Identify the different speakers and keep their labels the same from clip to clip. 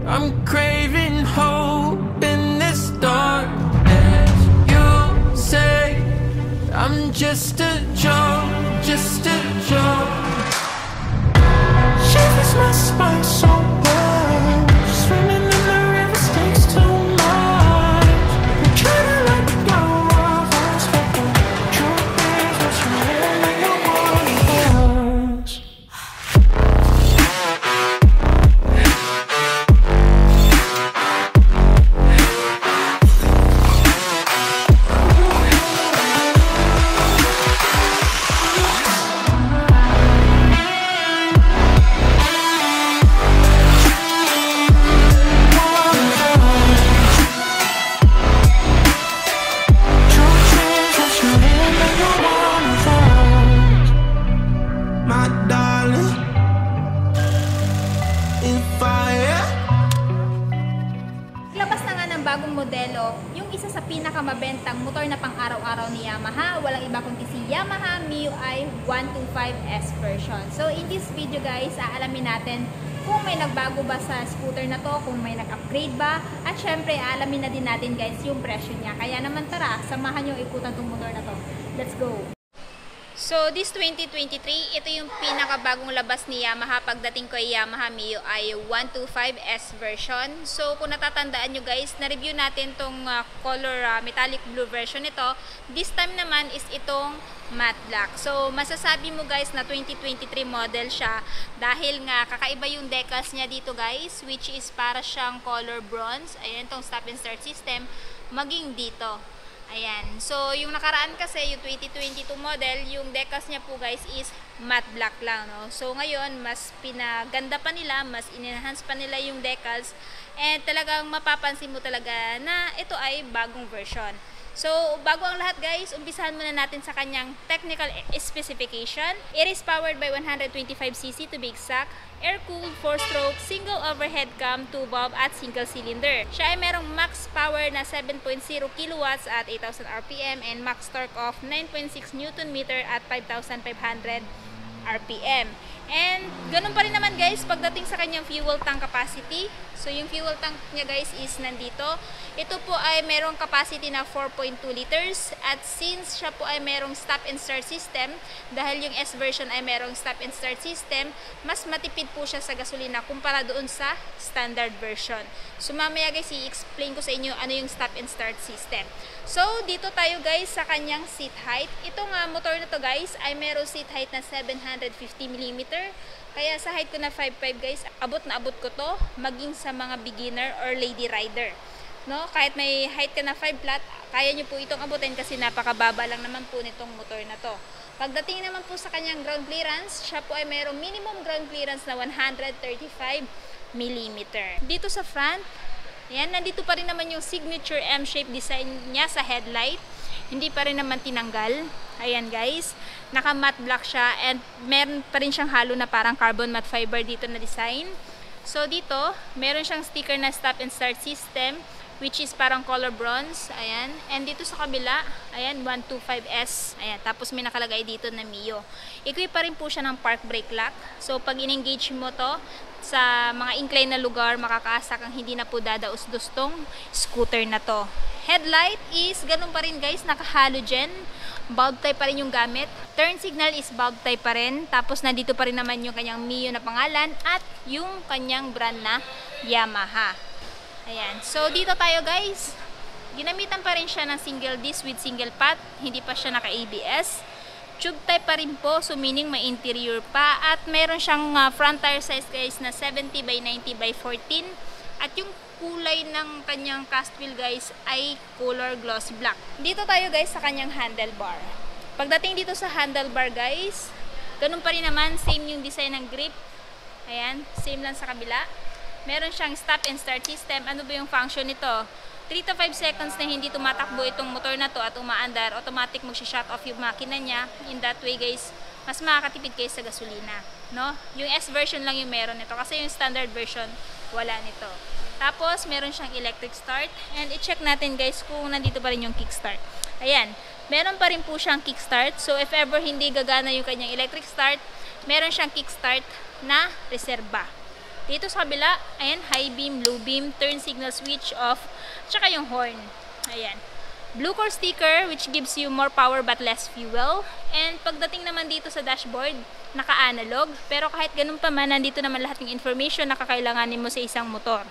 Speaker 1: I'm craving hope in this darkness. You say I'm just a joke, just a joke. Shivers my spine so bad. Swimming in the river takes too much. I'm trying to let go of us, but the truth is that you're really one of us.
Speaker 2: Labas na nga ng bagong modelo, yung isa sa pinakamabentang motor na pang araw-araw ni Yamaha, walang iba kundi si Yamaha MIUI 125S version. So in this video guys, aalamin natin kung may nagbago ba sa scooter na to, kung may nag-upgrade ba, at syempre aalamin na din natin guys yung presyo niya. Kaya naman tara, samahan yung ikutan tong motor na to. Let's go! So, this 2023, ito yung pinakabagong labas ni Yamaha pagdating ko ay Yamaha MIUI 125S version. So, kung natatandaan nyo guys, na-review natin tong color metallic blue version nito. This time naman is itong matte black. So, masasabi mo guys na 2023 model siya dahil nga kakaiba yung decals niya dito guys, which is para siyang color bronze. Ayan, tong stop and start system, maging dito. Ayan. So, yung nakaraan kasi, yung 2022 model, yung decals niya po guys is matte black lang, no? So, ngayon, mas pinaganda pa nila, mas in-enhance pa nila yung decals, and talagang mapapansin mo talaga na ito ay bagong version. So, bago ang lahat guys, umpisahan muna natin sa kanyang technical specification. It is powered by 125cc to be exact, air-cooled 4-stroke, single overhead cam, 2-valve at single cylinder. Siya ay merong max power na 7.0 kilowatts at 8,000 RPM and max torque of 9.6 Nm at 5,500 RPM. And ganun pa rin naman guys pagdating sa kanyang fuel tank capacity. So yung fuel tank niya guys is nandito. Ito po ay merong capacity na 4.2 liters at since siya po ay merong stop and start system, dahil yung S version ay merong stop and start system, mas matipid po siya sa gasolina kumpara doon sa standard version. So mamaya guys i-explain ko sa inyo ano yung stop and start system. So dito tayo guys sa kanyang seat height. Itong motor na to guys ay merong seat height na 750mm. Kaya sa height ko na 5'5 guys, abot na abot ko to maging sa mga beginner or lady rider. No? Kahit may height ka na 5 flat, kaya nyo po itong abutin kasi napakababa lang naman po nitong motor na to. Pagdating naman po sa kanyang ground clearance, siya po ay mayroong minimum ground clearance na 135mm. Dito sa front, yan, nandito pa rin naman yung signature M-shape design niya sa headlight. Hindi pa rin naman tinanggal. Ayan guys, naka matte black siya and meron pa rin siyang halo na parang carbon matte fiber dito na design. So dito, meron siyang sticker na stop and start system which is parang color bronze. Ayan. And dito sa kabila, ayan, 125S. Ayan. Tapos may nakalagay dito na Mio. Equip pa rin po siya ng park brake lock. So pag in-engage mo to sa mga incline na lugar, makakaasa kang hindi na po dadaos-dos tong scooter na to. Headlight is ganun pa rin guys, naka-halogen. Bulb type pa rin yung gamit. Turn signal is bulb type pa rin. Tapos nandito pa rin naman yung kanyang Mio na pangalan at yung kanyang brand na Yamaha. Ayan. So dito tayo guys. Ginamitan pa rin siya ng single disc with single pot. Hindi pa siya naka-ABS. Tube type pa rin po. So meaning may interior pa. At meron siyang front tire size guys na 70/90/14. At yung kulay ng kanyang cast wheel guys ay color glossy black. Dito tayo guys sa kanyang handlebar. Pagdating dito sa handlebar guys, ganun pa rin naman, same yung design ng grip. Ayan, same lang sa kabila. Meron siyang stop and start system. Ano ba yung function nito? 3 to 5 seconds na hindi tumatakbo itong motor na to at umaandar, automatic mag-shut off yung makina niya. In that way guys, mas makakatipid kayo sa gasolina, no? Yung S version lang yung meron nito kasi yung standard version wala nito. Tapos meron siyang electric start and i-check natin guys kung nandito pa rin yung kickstart. Ayan, meron pa rin po siyang kickstart. So if ever hindi gagana yung kanyang electric start, meron siyang kickstart na reserba. Dito sa kabila, ayan, high beam, low beam, turn signal switch off, tsaka yung horn. Ayan. Blue core sticker which gives you more power but less fuel. And pagdating naman dito sa dashboard, naka-analog. Pero kahit ganun pa man, nandito naman lahat ng information na kakailanganin mo sa isang motor.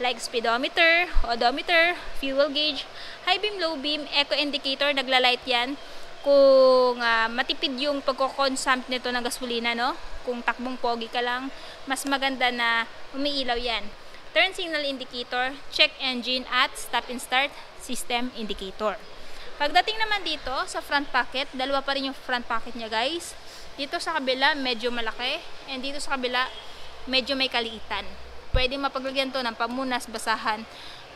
Speaker 2: Like speedometer, odometer, fuel gauge, high beam, low beam, eco indicator, naglalight yan. Kung matipid yung pagkokonsumpt nito ng gasolina, no? Kung takbong pogi ka lang, mas maganda na umiilaw yan. Turn signal indicator, check engine at stop and start system indicator. Pagdating naman dito sa front pocket, dalawa pa rin yung front pocket niya guys. Dito sa kabila medyo malaki and dito sa kabila medyo may kaliitan. Pwede mapaglagyan to ng pamunas, basahan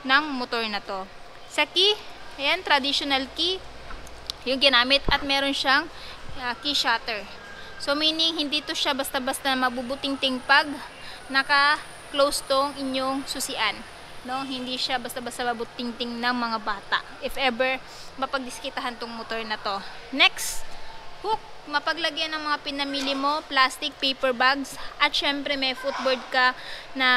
Speaker 2: ng motor na to. Sa key, ayan, traditional key yung ginamit at meron siyang key shutter. So meaning hindi to siya basta-basta mabubuting-ting pag naka-close tong inyong susian. No, hindi siya basta-basta mabuting-ting ng mga bata. If ever mapagdiskitahan tong motor na to. Next, hook, mapaglagyan ng mga pinamili mo, plastic, paper bags, at syempre may footboard ka na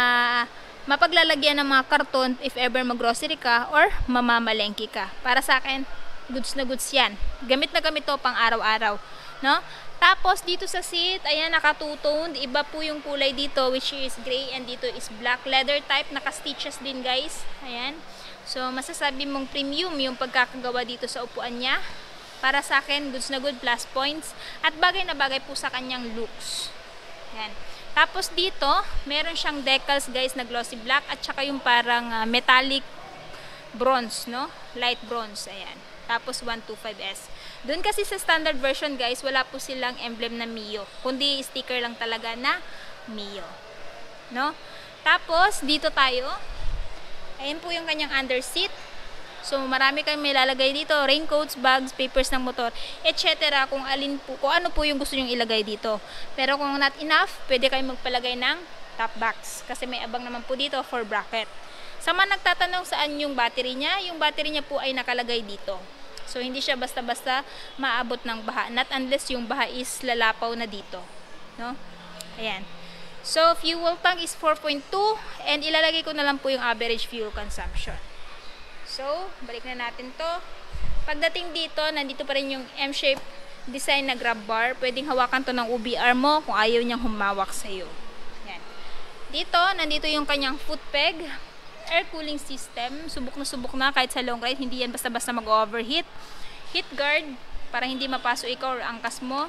Speaker 2: mapaglalagyan ng mga karton if ever mag-grocery ka or mamamalengke ka. Para sa akin, goods na goods yan. Gamit na gamit to pang araw-araw. No? Tapos dito sa seat, ayan, naka-two-toned. Iba po yung kulay dito which is gray and dito is black. Leather type, naka-stitches din guys. Ayan. So masasabi mong premium yung pagkakagawa dito sa upuan niya. Para sa akin, goods na good, plus points. At bagay na bagay po sa kanyang looks. Ayan. Tapos dito, meron siyang decals guys na glossy black at saka yung parang metallic bronze, no? Light bronze, ayan. Tapos 125S. Doon kasi sa standard version guys, wala po silang emblem na Mio. Kundi sticker lang talaga na Mio. No? Tapos, dito tayo. Ayan po yung kanyang under seat. So, marami kayong may lalagay dito. Raincoats, bags, papers ng motor, etc. Kung ano po yung gusto nyong ilagay dito. Pero kung not enough, pwede kayong magpalagay ng top box. Kasi may abang naman po dito for bracket. Sa mga nagtatanong saan yung battery niya, yung battery niya po ay nakalagay dito. So, hindi siya basta-basta maabot ng baha. Not unless yung baha is lalapaw na dito. No? Ayan. So, fuel tank is 4.2 and ilalagay ko na lang po yung average fuel consumption. So, balik na natin to. Pagdating dito, nandito pa rin yung M-shape design na grab bar. Pwedeng hawakan to ng UBR mo kung ayaw niyang humawak sa'yo. Ayan. Dito, nandito yung kanyang foot peg. Air cooling system, subok na kahit sa long ride, hindi yan basta-basta mag-overheat. Heat guard, para hindi mapaso ikaw or angkas mo.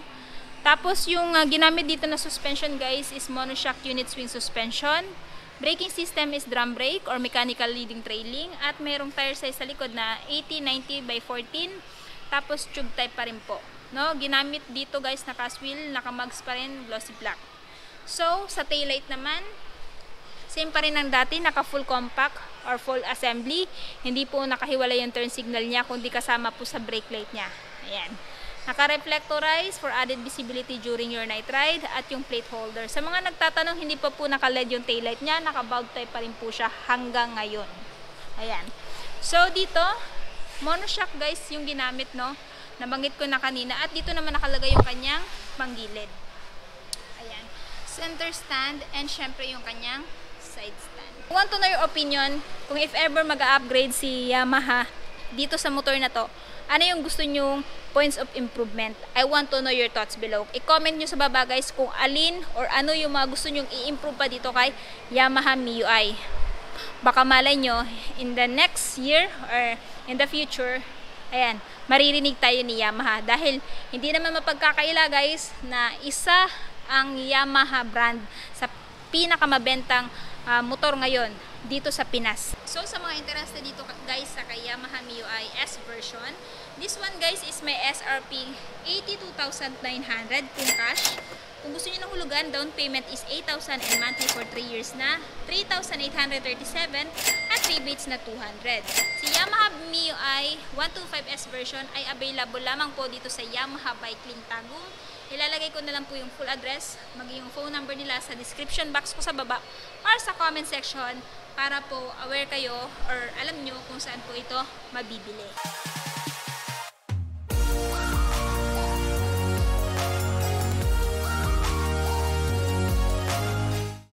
Speaker 2: Tapos yung ginamit dito na suspension guys is monoshock unit swing suspension. Braking system is drum brake or mechanical leading trailing. At mayroong tire size sa likod na 80-90 by 14. Tapos tube type pa rin po. No? Ginamit dito guys, naka-wheel, naka-mugs pa rin, glossy black. So, sa taillight naman, same pa rin ng dati, naka full compact or full assembly. Hindi po nakahiwalay yung turn signal niya, kundi kasama po sa brake light niya. Ayan. Naka-reflectorize for added visibility during your night ride at yung plate holder. Sa mga nagtatanong, hindi pa po naka-LED yung taillight niya, naka-bulb type pa rin po siya hanggang ngayon. Ayan. So, dito, monoshock guys yung ginamit, no? Nabanggit ko na kanina. At dito naman nakalagay yung kanyang panggilid. Ayan. Center stand and syempre yung kanyang side stand. I want to know your opinion kung if ever mag-upgrade si Yamaha dito sa motor na to, ano yung gusto nyong points of improvement? I want to know your thoughts below. I-comment nyo sa baba guys kung alin or ano yung mga gusto nyong i-improve pa dito kay Yamaha MIUI. Baka malay nyo in the next year or in the future, ayan, maririnig tayo ni Yamaha dahil hindi naman mapagkakaila guys na isa ang Yamaha brand sa pinakamabentang motor ngayon dito sa Pinas. So sa mga interested dito guys sa kay Yamaha MIUI S version, this one guys is may SRP 82,900 kung cash. Kung gusto niyo ng hulugan, down payment is 8,000 and monthly for 3 years na 3,837 at rebates na 200. Si Yamaha MIUI 125S version ay available lamang po dito sa Yamaha Bike Link Tagum. Ilalagay ko na lang po yung full address, maging yung phone number nila sa description box ko sa baba or sa comment section para po aware kayo or alam nyo kung saan po ito mabibili.